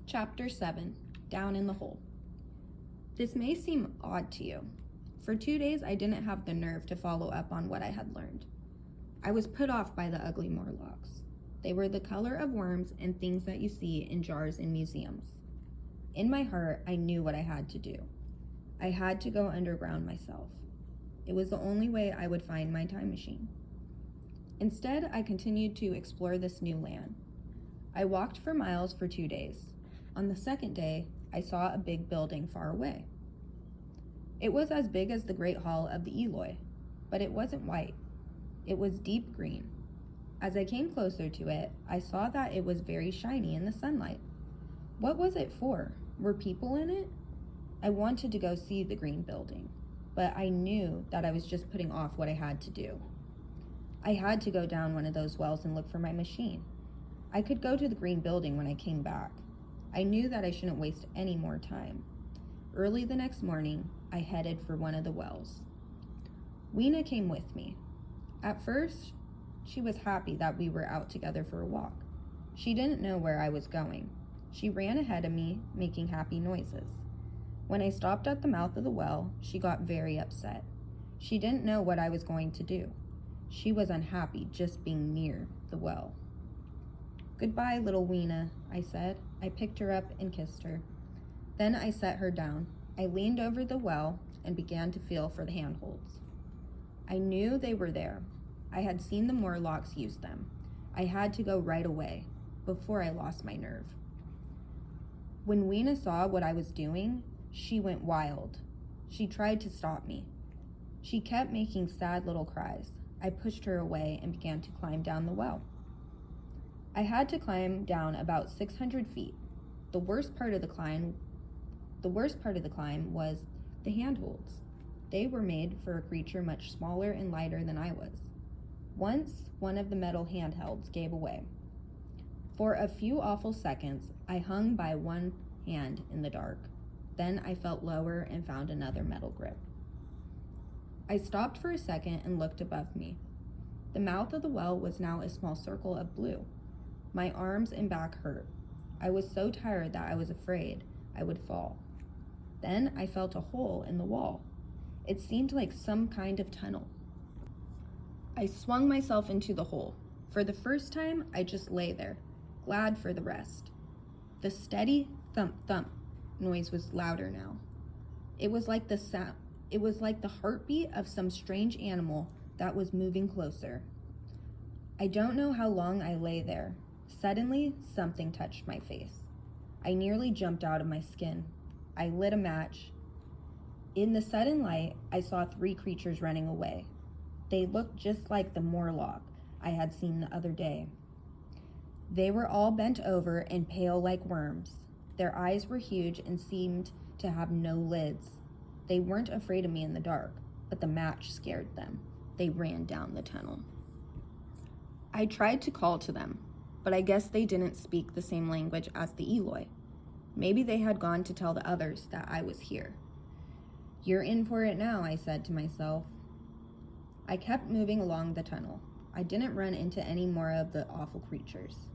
Chapter 7, Down in the Hole. This may seem odd to you. For 2 days, I didn't have the nerve to follow up on what I had learned. I was put off by the ugly Morlocks. They were the color of worms and things that you see in jars in museums. In my heart, I knew what I had to do. I had to go underground myself. It was the only way I would find my time machine. Instead, I continued to explore this new land. I walked for miles for 2 days. On the second day, I saw a big building far away. It was as big as the Great Hall of the Eloi, but it wasn't white. It was deep green. As I came closer to it, I saw that it was very shiny in the sunlight. What was it for? Were people in it? I wanted to go see the green building, but I knew that I was just putting off what I had to do. I had to go down one of those wells and look for my machine. I could go to the green building when I came back. I knew that I shouldn't waste any more time. Early the next morning, I headed for one of the wells. Weena came with me. At first, she was happy that we were out together for a walk. She didn't know where I was going. She ran ahead of me, making happy noises. When I stopped at the mouth of the well, she got very upset. She didn't know what I was going to do. She was unhappy just being near the well. "Goodbye, little Weena," I said. I picked her up and kissed her. Then I set her down. I leaned over the well and began to feel for the handholds. I knew they were there. I had seen the Morlocks use them. I had to go right away, before I lost my nerve. When Weena saw what I was doing, she went wild. She tried to stop me. She kept making sad little cries. I pushed her away and began to climb down the well. I had to climb down about 600 feet. The worst part of the climb was the handholds. They were made for a creature much smaller and lighter than I was. Once, one of the metal handhelds gave away. For a few awful seconds, I hung by one hand in the dark. Then I felt lower and found another metal grip. I stopped for a second and looked above me. The mouth of the well was now a small circle of blue. My arms and back hurt. I was so tired that I was afraid I would fall. Then I felt a hole in the wall. It seemed like some kind of tunnel. I swung myself into the hole. For the first time, I just lay there, glad for the rest. The steady thump-thump noise was louder now. It was like the heartbeat of some strange animal that was moving closer. I don't know how long I lay there. Suddenly, something touched my face. I nearly jumped out of my skin. I lit a match. In the sudden light, I saw 3 creatures running away. They looked just like the Morlock I had seen the other day. They were all bent over and pale like worms. Their eyes were huge and seemed to have no lids. They weren't afraid of me in the dark, but the match scared them. They ran down the tunnel. I tried to call to them, but I guess they didn't speak the same language as the Eloi. Maybe they had gone to tell the others that I was here. "You're in for it now," I said to myself. I kept moving along the tunnel. I didn't run into any more of the awful creatures.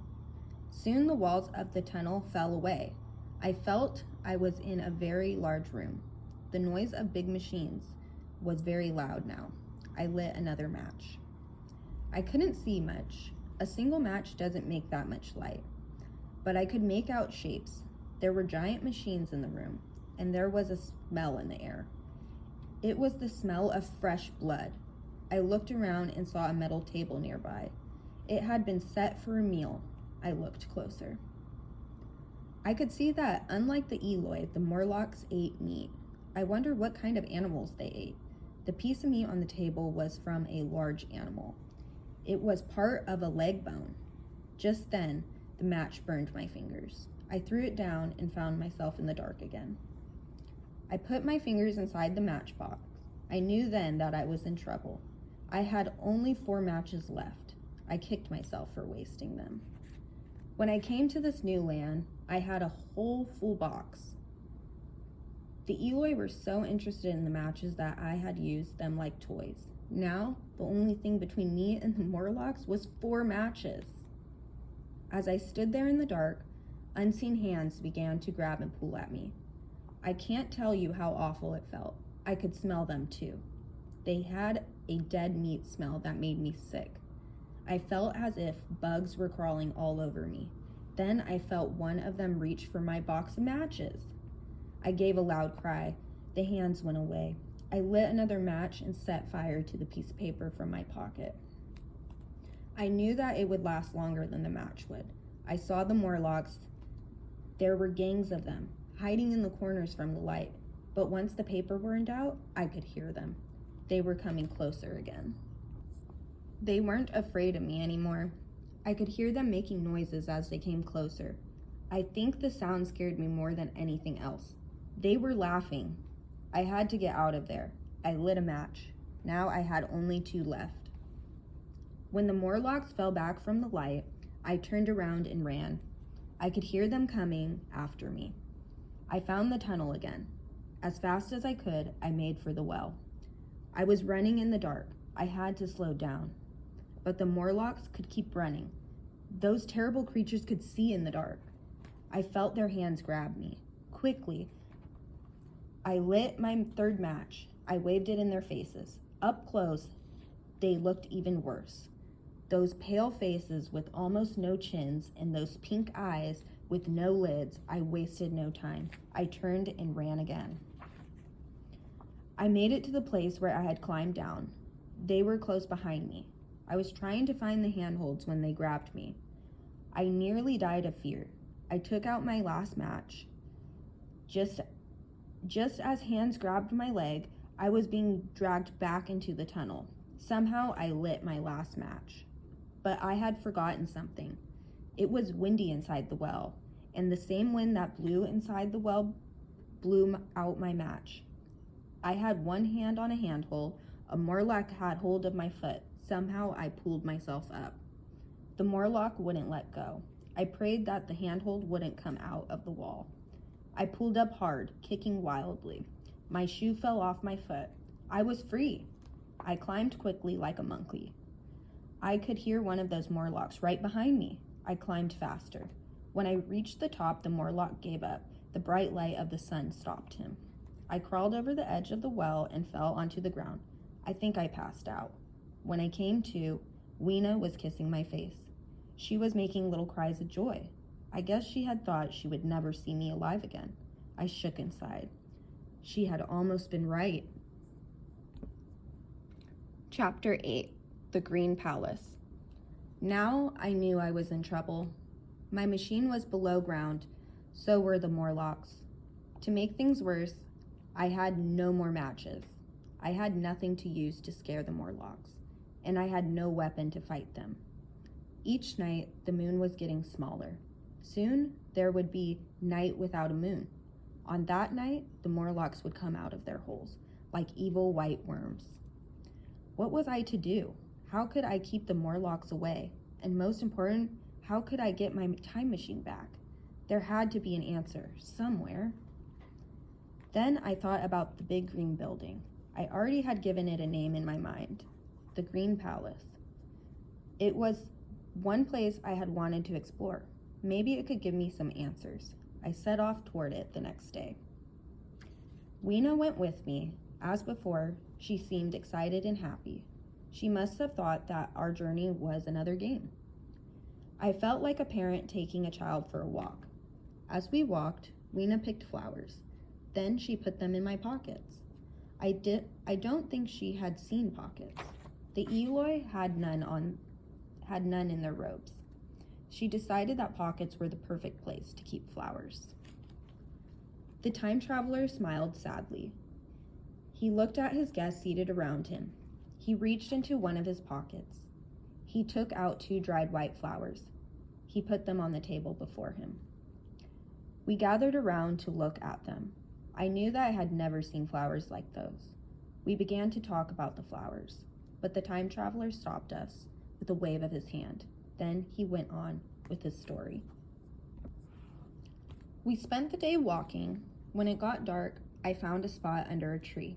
Soon the walls of the tunnel fell away. I felt I was in a very large room. The noise of big machines was very loud now. I lit another match. I couldn't see much. A single match doesn't make that much light. But I could make out shapes. There were giant machines in the room, and there was a smell in the air. It was the smell of fresh blood. I looked around and saw a metal table nearby. It had been set for a meal. I looked closer. I could see that, unlike the Eloi, the Morlocks ate meat. I wondered what kind of animals they ate. The piece of meat on the table was from a large animal. It was part of a leg bone. Just then, the match burned my fingers. I threw it down and found myself in the dark again. I put my fingers inside the matchbox. I knew then that I was in trouble. I had only 4 matches left. I kicked myself for wasting them. When I came to this new land, I had a whole full box. The Eloi were so interested in the matches that I had used them like toys. Now, the only thing between me and the Morlocks was 4 matches. As I stood there in the dark, Unseen hands began to grab and pull at me. I can't tell you how awful it felt. I could smell them too. They had a dead meat smell that made me sick. I felt as if bugs were crawling all over me. Then I felt one of them reach for my box of matches. I gave a loud cry. The hands went away. I lit another match and set fire to the piece of paper from my pocket. I knew that it would last longer than the match would. I saw the Morlocks. There were gangs of them, hiding in the corners from the light. But once the paper burned out, I could hear them. They were coming closer again. They weren't afraid of me anymore. I could hear them making noises as they came closer. I think the sound scared me more than anything else. They were laughing. I had to get out of there. I lit a match. Now I had only 2 left. When the Morlocks fell back from the light, I turned around and ran. I could hear them coming after me. I found the tunnel again. As fast as I could, I made for the well. I was running in the dark. I had to slow down. But the Morlocks could keep running. Those terrible creatures could see in the dark. I felt their hands grab me. Quickly, I lit my 3rd match. I waved it in their faces. Up close, they looked even worse. Those pale faces with almost no chins and those pink eyes with no lids. I wasted no time. I turned and ran again. I made it to the place where I had climbed down. They were close behind me. I was trying to find the handholds when they grabbed me. I nearly died of fear. I took out my last match. Just as hands grabbed my leg, I was being dragged back into the tunnel. Somehow I lit my last match. But I had forgotten something. It was windy inside the well, and the same wind that blew inside the well blew out my match. I had one hand on a handhold. A Morlock had hold of my foot. Somehow I pulled myself up. The Morlock wouldn't let go. I prayed that the handhold wouldn't come out of the wall. I pulled up hard, kicking wildly. My shoe fell off my foot. I was free. I climbed quickly like a monkey. I could hear one of those Morlocks right behind me. I climbed faster. When I reached the top, the Morlock gave up. The bright light of the sun stopped him. I crawled over the edge of the well and fell onto the ground. I think I passed out. When I came to, Weena was kissing my face. She was making little cries of joy. I guess she had thought she would never see me alive again. I shook inside. She had almost been right. Chapter 8, The Green Palace. Now I knew I was in trouble. My machine was below ground, so were the Morlocks. To make things worse, I had no more matches. I had nothing to use to scare the Morlocks, and I had no weapon to fight them. Each night, the moon was getting smaller. Soon, there would be night without a moon. On that night, the Morlocks would come out of their holes, like evil white worms. What was I to do? How could I keep the Morlocks away? And most important, how could I get my time machine back? There had to be an answer, somewhere. Then I thought about the big green building. I already had given it a name in my mind, the Green Palace. It was one place I had wanted to explore. Maybe it could give me some answers. I set off toward it the next day. Weena went with me. As before, she seemed excited and happy. She must have thought that our journey was another game. I felt like a parent taking a child for a walk. As we walked, Weena picked flowers. Then she put them in my pockets. I don't think she had seen pockets. The Eloi had none in their robes. She decided that pockets were the perfect place to keep flowers. The time traveler smiled sadly. He looked at his guests seated around him. He reached into one of his pockets. He took out 2 dried white flowers. He put them on the table before him. We gathered around to look at them. I knew that I had never seen flowers like those. We began to talk about the flowers, but the time traveler stopped us with a wave of his hand. Then he went on with his story. We spent the day walking. When it got dark, I found a spot under a tree.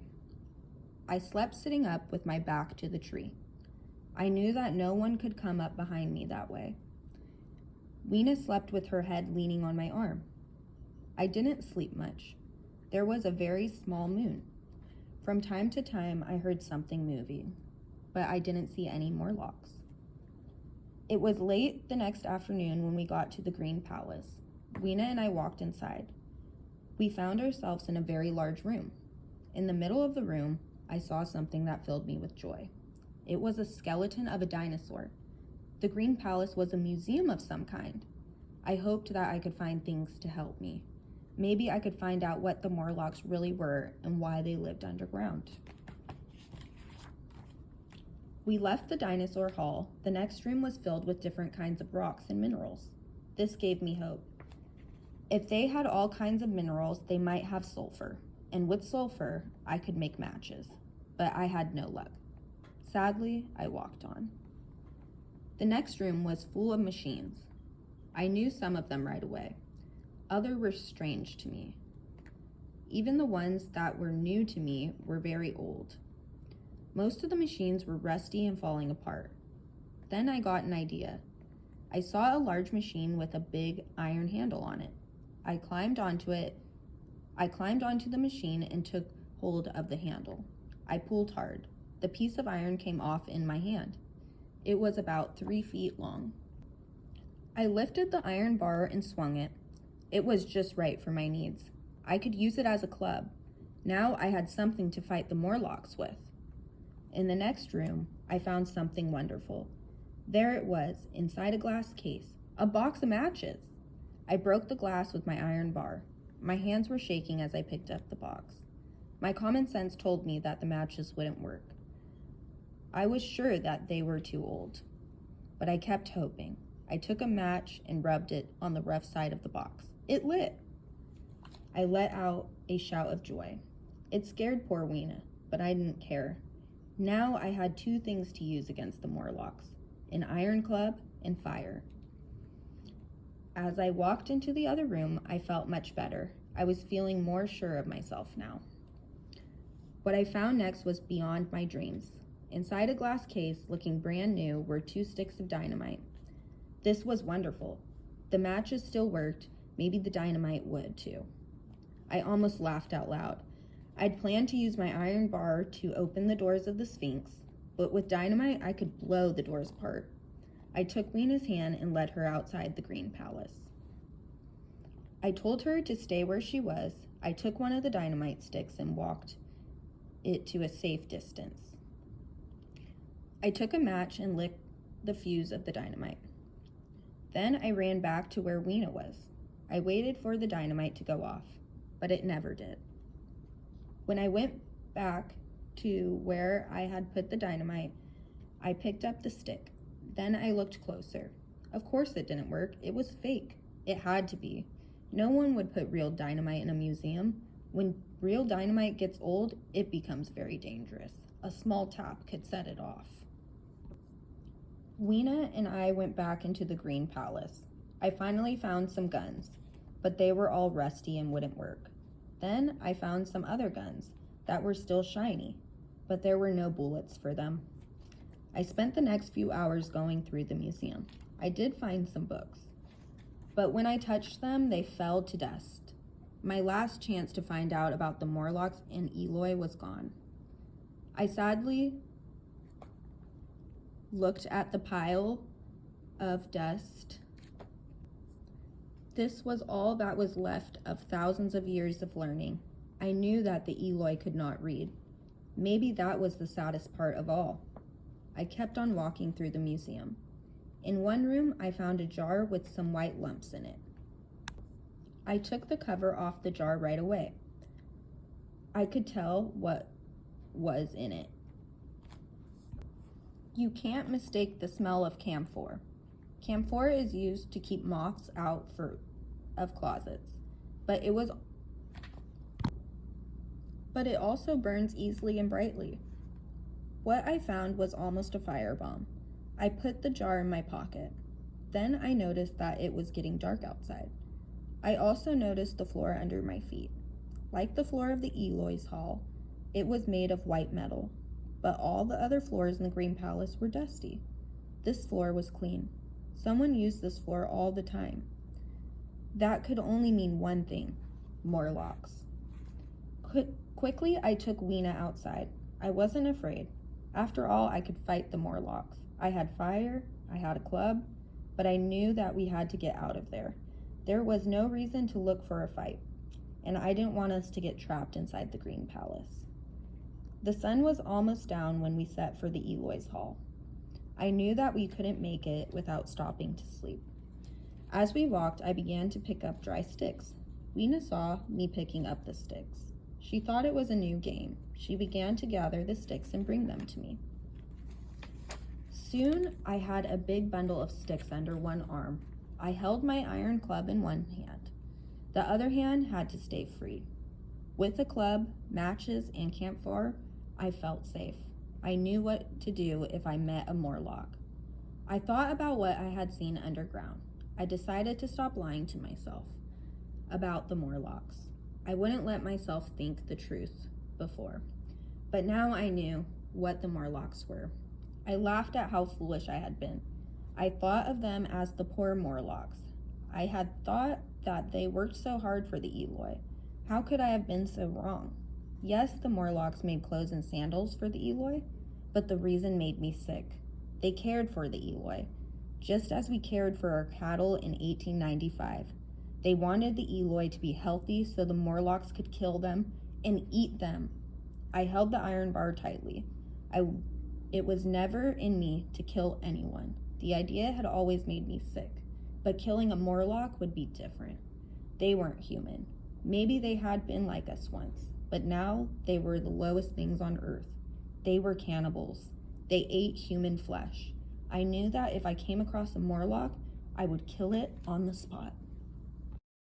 I slept sitting up with my back to the tree. I knew that no one could come up behind me that way. Weena slept with her head leaning on my arm. I didn't sleep much. There was a very small moon. From time to time, I heard something moving, but I didn't see any Morlocks. It was late the next afternoon when we got to the Green Palace. Weena and I walked inside. We found ourselves in a very large room. In the middle of the room, I saw something that filled me with joy. It was a skeleton of a dinosaur. The Green Palace was a museum of some kind. I hoped that I could find things to help me. Maybe I could find out what the Morlocks really were and why they lived underground. We left the dinosaur hall. The next room was filled with different kinds of rocks and minerals. This gave me hope. If they had all kinds of minerals, they might have sulfur, and with sulfur, I could make matches, but I had no luck. Sadly, I walked on. The next room was full of machines. I knew some of them right away. Others were strange to me. Even the ones that were new to me were very old. Most of the machines were rusty and falling apart. Then I got an idea. I saw a large machine with a big iron handle on it. I climbed onto the machine and took hold of the handle. I pulled hard. The piece of iron came off in my hand. It was about 3 feet long. I lifted the iron bar and swung it. It was just right for my needs. I could use it as a club. Now I had something to fight the Morlocks with. In the next room, I found something wonderful. There it was, inside a glass case, a box of matches. I broke the glass with my iron bar. My hands were shaking as I picked up the box. My common sense told me that the matches wouldn't work. I was sure that they were too old, but I kept hoping. I took a match and rubbed it on the rough side of the box. It lit. I let out a shout of joy. It scared poor Weena, but I didn't care. Now I had 2 things to use against the Morlocks, an iron club and fire. As I walked into the other room, I felt much better. I was feeling more sure of myself now. What I found next was beyond my dreams. Inside a glass case, looking brand new, were 2 sticks of dynamite. This was wonderful. The matches still worked. Maybe the dynamite would too. I almost laughed out loud. I'd planned to use my iron bar to open the doors of the Sphinx, but with dynamite, I could blow the doors apart. I took Weena's hand and led her outside the Green Palace. I told her to stay where she was. I took one of the dynamite sticks and walked it to a safe distance. I took a match and lit the fuse of the dynamite. Then I ran back to where Weena was. I waited for the dynamite to go off, but it never did. When I went back to where I had put the dynamite, I picked up the stick. Then I looked closer. Of course it didn't work. It was fake. It had to be. No one would put real dynamite in a museum. When real dynamite gets old, it becomes very dangerous. A small tap could set it off. Weena and I went back into the Green Palace. I finally found some guns, but they were all rusty and wouldn't work. Then I found some other guns that were still shiny, but there were no bullets for them. I spent the next few hours going through the museum. I did find some books, but when I touched them, they fell to dust. My last chance to find out about the Morlocks and Eloy was gone. I sadly looked at the pile of dust. This was all that was left of thousands of years of learning. I knew that the Eloy could not read. Maybe that was the saddest part of all. I kept on walking through the museum. In one room, I found a jar with some white lumps in it. I took the cover off the jar right away. I could tell what was in it. You can't mistake the smell of camphor. Camphor is used to keep moths out of closets, but it also burns easily and brightly. What I found was almost a firebomb. I put the jar in my pocket. Then I noticed that it was getting dark outside. I also noticed the floor under my feet. Like the floor of the Eloy's hall, it was made of white metal, but all the other floors in the Green Palace were dusty. This floor was clean. Someone used this floor all the time. That could only mean one thing: Morlocks. Quickly, I took Weena outside. I wasn't afraid. After all, I could fight the Morlocks. I had fire, I had a club, but I knew that we had to get out of there. There was no reason to look for a fight, and I didn't want us to get trapped inside the Green Palace. The sun was almost down when we set for the Eloy's Hall. I knew that we couldn't make it without stopping to sleep. As we walked, I began to pick up dry sticks. Weena saw me picking up the sticks. She thought it was a new game. She began to gather the sticks and bring them to me. Soon, I had a big bundle of sticks under one arm. I held my iron club in one hand. The other hand had to stay free. With the club, matches, and camphor, I felt safe. I knew what to do if I met a Morlock. I thought about what I had seen underground. I decided to stop lying to myself about the Morlocks. I wouldn't let myself think the truth before. But now I knew what the Morlocks were. I laughed at how foolish I had been. I thought of them as the poor Morlocks. I had thought that they worked so hard for the Eloy. How could I have been so wrong? Yes, the Morlocks made clothes and sandals for the Eloy, but the reason made me sick. They cared for the Eloy, just as we cared for our cattle in 1895. They wanted the Eloy to be healthy so the Morlocks could kill them and eat them. I held the iron bar tightly. It was never in me to kill anyone. The idea had always made me sick, but killing a Morlock would be different. They weren't human. Maybe they had been like us once, but now they were the lowest things on earth. They were cannibals. They ate human flesh. I knew that if I came across a Morlock, I would kill it on the spot.